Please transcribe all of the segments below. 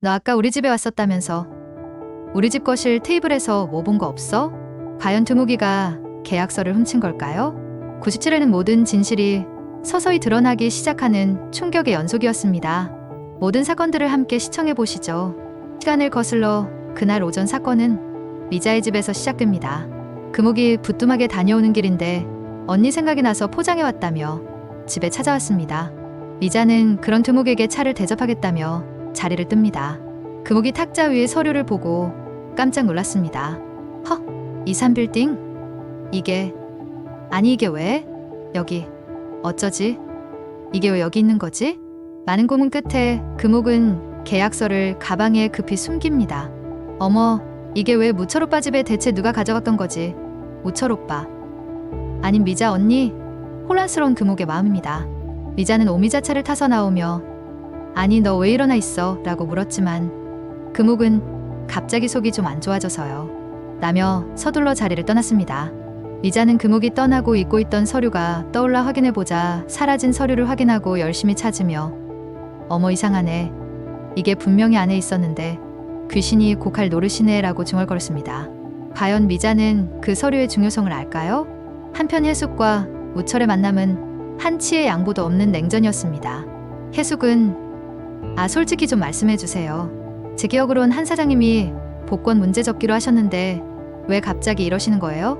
너 아까 우리 집에 왔었다면서. 우리 집 거실 테이블에서 뭐 본 거 없어? 과연 두목이가 계약서를 훔친 걸까요? 97회는 모든 진실이 서서히 드러나기 시작하는 충격의 연속이었습니다. 모든 사건들을 함께 시청해 보시죠. 시간을 거슬러 그날 오전 사건은 미자의 집에서 시작됩니다. 금옥이 부뚜막에 다녀오는 길인데 언니 생각이 나서 포장해 왔다며 집에 찾아왔습니다. 미자는 그런 두목에게 차를 대접하겠다며 자리를 뜹니다. 금옥이 탁자 위의 서류를 보고 깜짝 놀랐습니다. 헉, 23빌딩? 이게 왜? 여기 어쩌지? 이게 왜 여기 있는 거지? 많은 고민 끝에 금옥은 계약서를 가방에 급히 숨깁니다. 어머, 이게 왜 무철 오빠 집에 대체 누가 가져갔던 거지? 무철 오빠. 아님 미자 언니? 혼란스러운 금옥의 마음입니다. 미자는 오미자 차를 타서 나오며 아니 너 왜 일어나 있어? 라고 물었지만 금옥은 갑자기 속이 좀 안 좋아져서요. 라며 서둘러 자리를 떠났습니다. 미자는 금옥이 떠나고 잊고 있던 서류가 떠올라 확인해보자 사라진 서류를 확인하고 열심히 찾으며 어머 이상하네. 이게 분명히 안에 있었는데 귀신이 고칼 노릇이네 라고 중얼거렸습니다. 과연 미자는 그 서류의 중요성을 알까요? 한편 해숙과 무철의 만남은 한치의 양보도 없는 냉전이었습니다. 해숙은 솔직히 좀 말씀해주세요. 제 기억으론 한 사장님이 복권 문제 적기로 하셨는데 왜 갑자기 이러시는 거예요?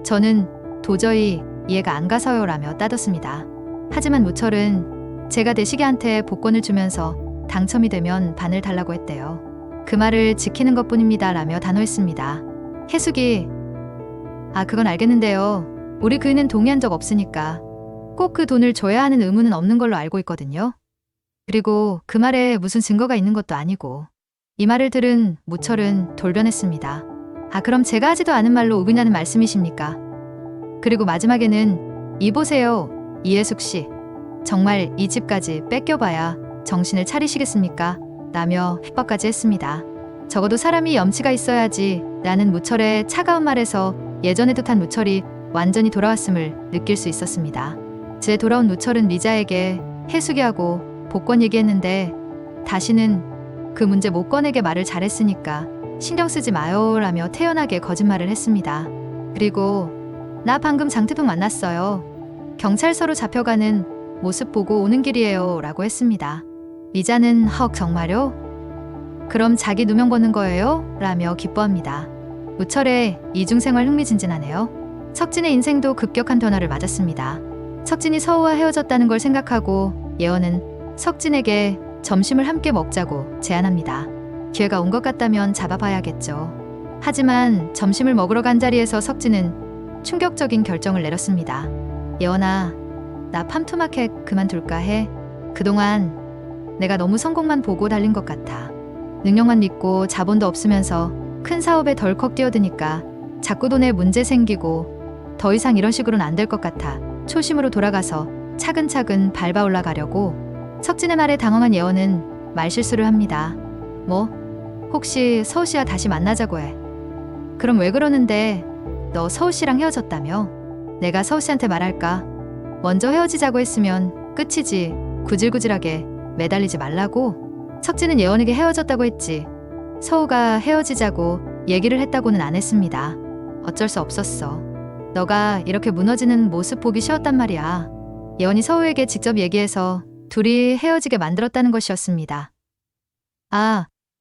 저는 도저히 이해가 안 가서요 라며 따졌습니다. 하지만 무철은 제가 대시계한테 복권을 주면서 당첨이 되면 반을 달라고 했대요. 그 말을 지키는 것뿐입니다 라며 단호했습니다. 해숙이 그건 알겠는데요. 우리 그이는 동의한 적 없으니까 꼭 그 돈을 줘야 하는 의무는 없는 걸로 알고 있거든요. 그리고 그 말에 무슨 증거가 있는 것도 아니고. 이 말을 들은 무철은 돌변했습니다. 그럼 제가 하지도 않은 말로 우기냐는 말씀이십니까? 그리고 마지막에는 이보세요. 이해숙 씨. 정말 이 집까지 뺏겨봐야 정신을 차리시겠습니까? 라며 협박까지 했습니다. 적어도 사람이 염치가 있어야지 라는 무철의 차가운 말에서 예전에 듯한 무철이 완전히 돌아왔음을 느낄 수 있었습니다. 집에 돌아온 무철은 미자에게 해숙이하고 복권 얘기했는데 다시는 그 문제 못 꺼내게 말을 잘했으니까 신경 쓰지 마요 라며 태연하게 거짓말을 했습니다. 그리고 나 방금 장태풍 만났어요. 경찰서로 잡혀가는 모습 보고 오는 길이에요 라고 했습니다. 미자는 헉 정말요? 그럼 자기 누명 벗는 거예요? 라며 기뻐합니다. 무철의 이중생활 흥미진진하네요. 석진의 인생도 급격한 변화를 맞았습니다. 석진이 서우와 헤어졌다는 걸 생각하고 예원은 석진에게 점심을 함께 먹자고 제안합니다. 기회가 온 것 같다면 잡아봐야겠죠. 하지만 점심을 먹으러 간 자리에서 석진은 충격적인 결정을 내렸습니다. 예원아, 나 팜투마켓 그만둘까 해. 그동안 내가 너무 성공만 보고 달린 것 같아. 능력만 믿고 자본도 없으면서 큰 사업에 덜컥 뛰어드니까 자꾸 돈에 문제 생기고 더 이상 이런 식으로는 안 될 것 같아. 초심으로 돌아가서 차근차근 밟아 올라가려고. 석진의 말에 당황한 예원은 말실수를 합니다. 뭐? 혹시 서우 씨와 다시 만나자고 해. 그럼 왜 그러는데? 너 서우 씨랑 헤어졌다며? 내가 서우 씨한테 말할까? 먼저 헤어지자고 했으면 끝이지. 구질구질하게 매달리지 말라고. 석진은 예원에게 헤어졌다고 했지. 서우가 헤어지자고 얘기를 했다고는 안 했습니다. 어쩔 수 없었어. 너가 이렇게 무너지는 모습 보기 싫었단 말이야. 예원이 서우에게 직접 얘기해서 둘이 헤어지게 만들었다는 것이었습니다.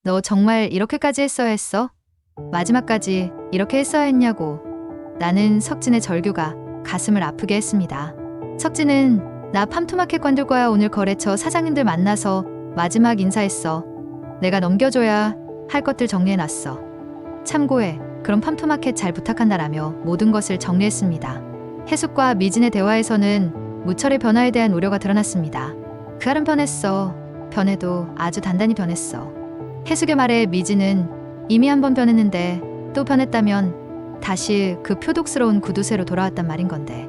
너 정말 이렇게까지 했어야 했어? 마지막까지 이렇게 했어야 했냐고. 나는 석진의 절규가 가슴을 아프게 했습니다. 석진은 나 팜투마켓 관둘 거야. 오늘 거래처 사장님들 만나서 마지막 인사했어. 내가 넘겨줘야 할 것들 정리해놨어. 참고해. 그럼 팜투마켓 잘 부탁한다라며 모든 것을 정리했습니다. 해숙과 미진의 대화에서는 무철의 변화에 대한 우려가 드러났습니다. 그 사람 변했어. 변해도 아주 단단히 변했어. 해숙의 말에 미진은 이미 한 번 변했는데 또 변했다면 다시 그 표독스러운 구두쇠로 돌아왔단 말인 건데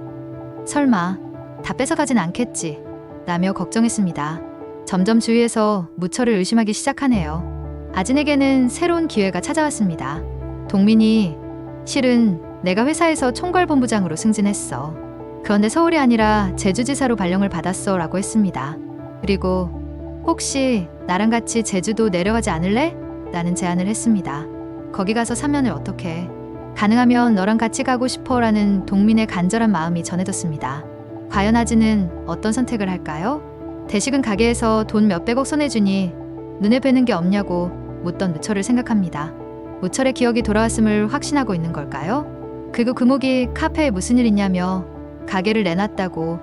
설마 다 뺏어가진 않겠지 라며 걱정했습니다. 점점 주위에서 무철을 의심하기 시작하네요. 아진에게는 새로운 기회가 찾아왔습니다. 동민이 실은 내가 회사에서 총괄본부장으로 승진했어. 그런데 서울이 아니라 제주지사로 발령을 받았어 라고 했습니다. 그리고 혹시 나랑 같이 제주도 내려가지 않을래? 라는 제안을 했습니다. 거기 가서 사면을 어떻게? 가능하면 너랑 같이 가고 싶어 라는 동민의 간절한 마음이 전해졌습니다. 과연 아지는 어떤 선택을 할까요? 대식은 가게에서 돈 몇백억 손해주니 눈에 뵈는 게 없냐고 묻던 무철을 생각합니다. 무철의 기억이 돌아왔음을 확신하고 있는 걸까요? 그리고 금옥이 카페에 무슨 일 있냐며 가게를 내놨다고,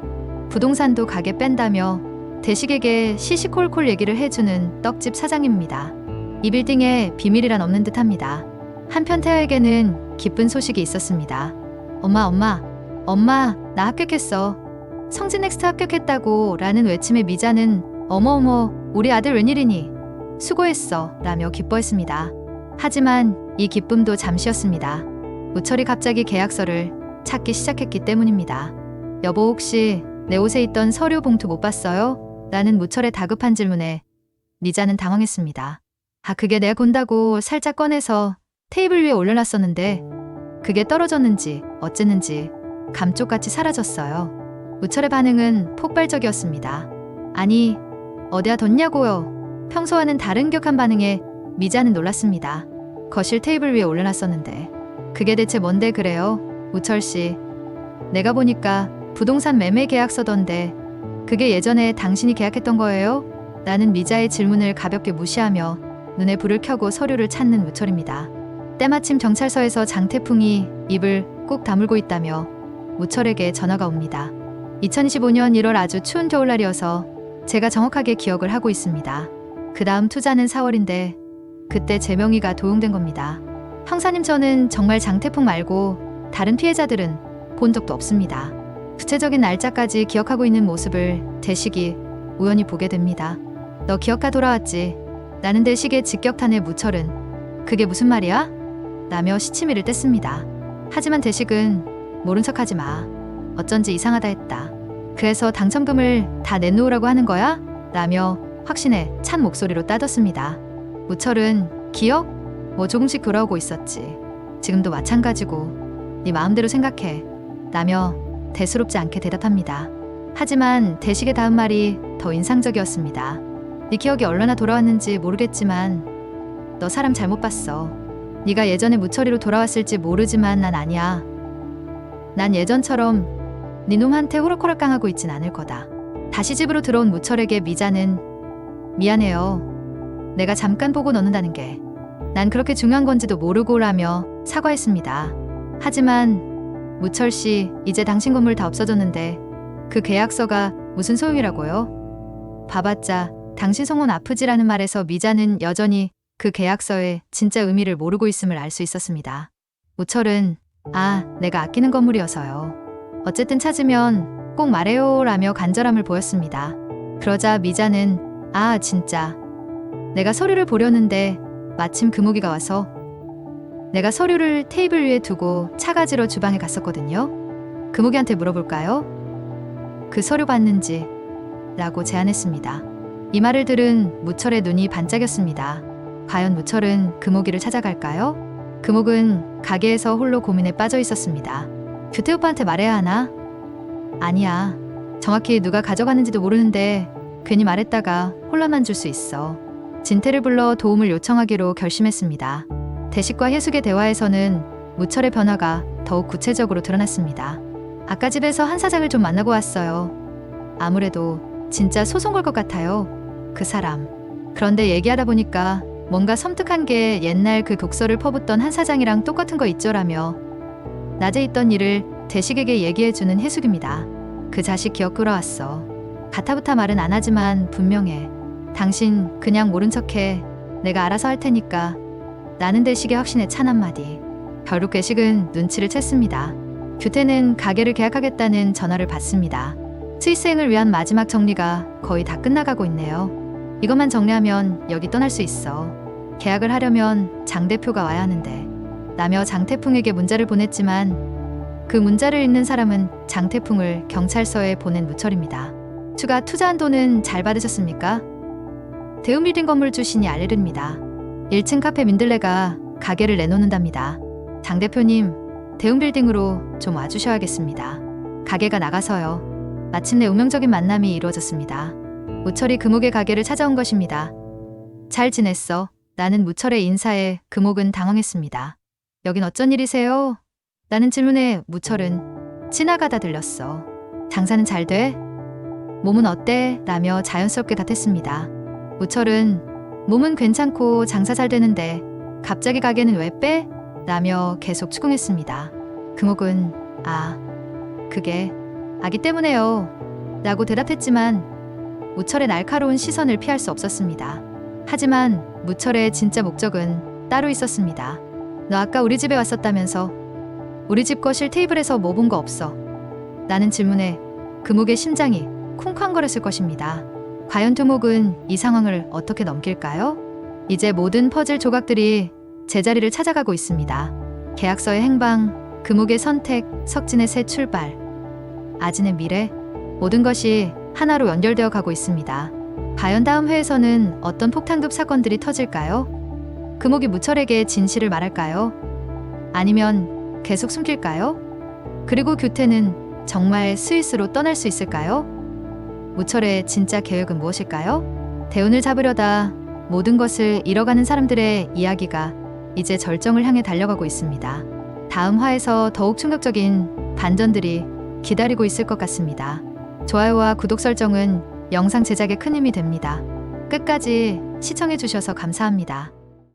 부동산도 가게 뺀다며 대식에게 시시콜콜 얘기를 해주는 떡집 사장입니다. 이 빌딩에 비밀이란 없는 듯합니다. 한편 태아에게는 기쁜 소식이 있었습니다. 엄마, 나 합격했어. 성진넥스트 합격했다고 라는 외침에 미자는 어머어머, 우리 아들 웬일이니? 수고했어 라며 기뻐했습니다. 하지만 이 기쁨도 잠시였습니다. 무철이 갑자기 계약서를 찾기 시작했기 때문입니다. 여보, 혹시 내 옷에 있던 서류 봉투 못 봤어요? 라는 무철의 다급한 질문에 미자는 당황했습니다. 아, 그게 내가 본다고 살짝 꺼내서 테이블 위에 올려놨었는데 그게 떨어졌는지 어쨌는지 감쪽같이 사라졌어요. 무철의 반응은 폭발적이었습니다. 아니, 어디다 뒀냐고요? 평소와는 다른 격한 반응에 미자는 놀랐습니다. 거실 테이블 위에 올려놨었는데 그게 대체 뭔데 그래요? 무철씨, 내가 보니까 부동산 매매 계약서던데 그게 예전에 당신이 계약했던 거예요? 라는 미자의 질문을 가볍게 무시하며 눈에 불을 켜고 서류를 찾는 무철입니다. 때마침 경찰서에서 장태풍이 입을 꼭 다물고 있다며 무철에게 전화가 옵니다. 2025년 1월 아주 추운 겨울날이어서 제가 정확하게 기억을 하고 있습니다. 그 다음 투자는 4월인데 그때 제 명의가 도용된 겁니다. 형사님, 저는 정말 장태풍 말고 다른 피해자들은 본 적도 없습니다. 구체적인 날짜까지 기억하고 있는 모습을 대식이 우연히 보게 됩니다. 너 기억하 돌아왔지? 라는 대식의 직격탄에 무철은 그게 무슨 말이야? 라며 시치미를 뗐습니다. 하지만 대식은 모른 척하지 마. 어쩐지 이상하다 했다. 그래서 당첨금을 다 내놓으라고 하는 거야? 라며 확신에 찬 목소리로 따졌습니다. 무철은 기억? 뭐 조금씩 돌아오고 있었지. 지금도 마찬가지고 네 마음대로 생각해. 라며 대수롭지 않게 대답합니다. 하지만 대식의 다음 말이 더 인상적이었습니다. 네 기억이 얼마나 돌아왔는지 모르겠지만 너 사람 잘못 봤어. 네가 예전에 무철이로 돌아왔을지 모르지만 난 아니야. 난 예전처럼 네 놈한테 호락호락당하고 있진 않을 거다. 다시 집으로 들어온 무철에게 미자는 미안해요. 내가 잠깐 보고 넣는다는 게 난 그렇게 중요한 건지도 모르고 라며 사과했습니다. 하지만 무철씨, 이제 당신 건물 다 없어졌는데 그 계약서가 무슨 소용이라고요? 봐봤자 당신 성혼 아프지라는 말에서 미자는 여전히 그 계약서의 진짜 의미를 모르고 있음을 알 수 있었습니다. 무철은 내가 아끼는 건물이어서요. 어쨌든 찾으면 꼭 말해요 라며 간절함을 보였습니다. 그러자 미자는 진짜 내가 서류를 보려는데 마침 금옥이가 와서 내가 서류를 테이블 위에 두고 차 가지러 주방에 갔었거든요. 금옥이한테 물어볼까요? 그 서류 봤는지 라고 제안했습니다. 이 말을 들은 무철의 눈이 반짝였습니다. 과연 무철은 금옥이를 찾아갈까요? 금옥은 가게에서 홀로 고민에 빠져 있었습니다. 규태 오빠한테 말해야 하나? 아니야. 정확히 누가 가져가는지도 모르는데 괜히 말했다가 혼란만 줄 수 있어. 진태를 불러 도움을 요청하기로 결심했습니다. 대식과 혜숙의 대화에서는 무철의 변화가 더욱 구체적으로 드러났습니다. 아까 집에서 한 사장을 좀 만나고 왔어요. 아무래도 진짜 소송 걸 것 같아요. 그 사람. 그런데 얘기하다 보니까 뭔가 섬뜩한 게 옛날 그 독서를 퍼붓던 한 사장이랑 똑같은 거 있죠라며 낮에 있던 일을 대식에게 얘기해주는 혜숙입니다. 그 자식 기억 돌아왔어. 가타부타 말은 안 하지만 분명해. 당신 그냥 모른 척해. 내가 알아서 할 테니까. 나는 대식의 확신에 찬 한마디. 결국 대식은 눈치를 챘습니다. 규태는 가게를 계약하겠다는 전화를 받습니다. 스위스행을 위한 마지막 정리가 거의 다 끝나가고 있네요. 이것만 정리하면 여기 떠날 수 있어. 계약을 하려면 장 대표가 와야 하는데. 라며 장태풍에게 문자를 보냈지만 그 문자를 읽는 사람은 장태풍을 경찰서에 보낸 무철입니다. 추가 투자한 돈은 잘 받으셨습니까? 대웅빌딩 건물 주신이 알립니다. 1층 카페 민들레가 가게를 내놓는답니다. 장 대표님, 대웅빌딩으로 좀 와주셔야겠습니다. 가게가 나가서요. 마침내 운명적인 만남이 이루어졌습니다. 무철이 금옥의 가게를 찾아온 것입니다. 잘 지냈어. 나는 무철의 인사에 금옥은 당황했습니다. 여긴 어쩐 일이세요? 라는 질문에 무철은 지나가다 들렸어. 장사는 잘 돼? 몸은 어때? 라며 자연스럽게 답했습니다. 무철은 몸은 괜찮고 장사 잘 되는데 갑자기 가게는 왜 빼? 라며 계속 추궁했습니다. 금옥은 그게 아기 때문에요. 라고 대답했지만 무철의 날카로운 시선을 피할 수 없었습니다. 하지만 무철의 진짜 목적은 따로 있었습니다. 너 아까 우리 집에 왔었다면서? 우리 집 거실 테이블에서 뭐 본 거 없어? 라는 질문에 금옥의 심장이 쿵쾅거렸을 것입니다. 과연 두목은 이 상황을 어떻게 넘길까요? 이제 모든 퍼즐 조각들이 제자리를 찾아가고 있습니다. 계약서의 행방, 금옥의 선택, 석진의 새 출발, 아진의 미래, 모든 것이 하나로 연결되어 가고 있습니다. 과연 다음 회에서는 어떤 폭탄급 사건들이 터질까요? 금옥이 무철에게 진실을 말할까요? 아니면 계속 숨길까요? 그리고 규태는 정말 스위스로 떠날 수 있을까요? 무철의 진짜 계획은 무엇일까요? 대운을 잡으려다 모든 것을 잃어가는 사람들의 이야기가 이제 절정을 향해 달려가고 있습니다. 다음 화에서 더욱 충격적인 반전들이 기다리고 있을 것 같습니다. 좋아요와 구독 설정은 영상 제작에 큰 힘이 됩니다. 끝까지 시청해주셔서 감사합니다.